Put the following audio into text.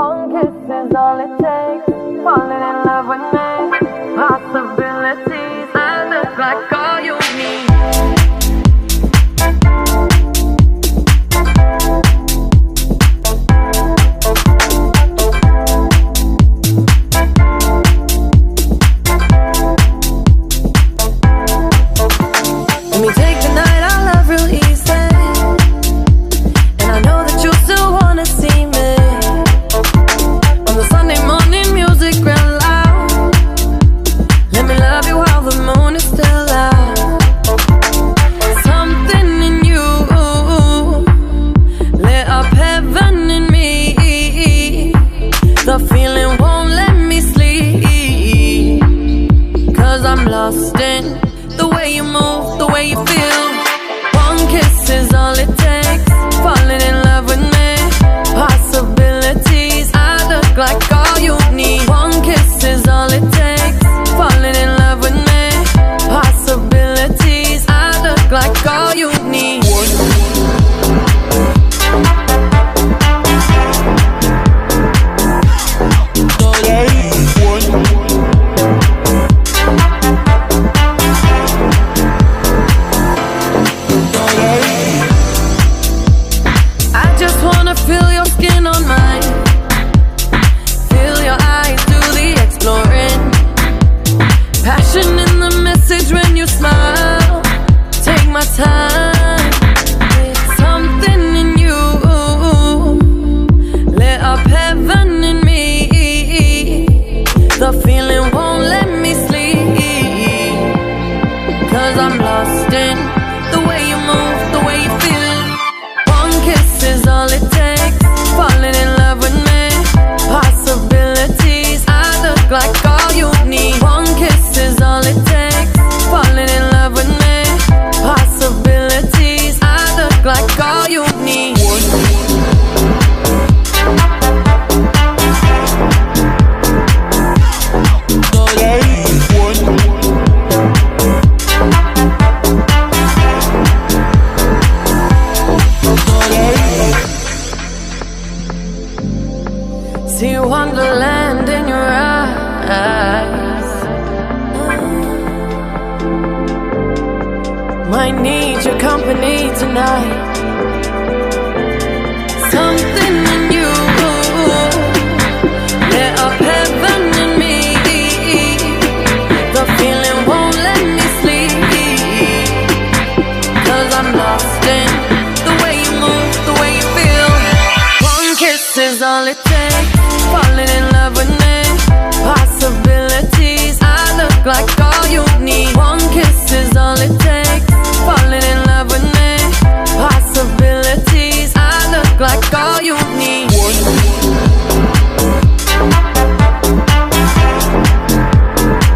One kiss is all it takes. Falling in love with me. Possibilities. I look like all you need. Let me take the night I love real easy. And I know that you still wanna see me. On the Sunday morning music real loud. Let me love you while the moon is still out. Something in you lit up heaven in me. The feeling won't let me sleep. 'Cause I'm lost in the way you move, the way you feel. One kiss is all it takes. Falling in love with me. Possibilities. I look like all you need. One kiss is all it takes. Falling in love with me. Possibilities. I look like all you need. I just wanna feel your skin on mine. Feel your eyes do the exploring. Passion in the message when you smile. Take my time. Something in you lit up heaven in me. The feeling won't let me sleep. 'Cause I'm lost in the way you move, the way you feel. One kiss is all it takes. Falling in love with me. Possibilities. I look like all you need. One kiss is all it takes. Falling in love with me. Possibilities. I look like all you need. See wonderland in your eyes. Might need your company tonight. Something in you lit up heaven in me. The feeling won't let me sleep. 'Cause I'm lost in the way you move, the way you feel. One kiss is all it takes. Falling in love with me. Possibility.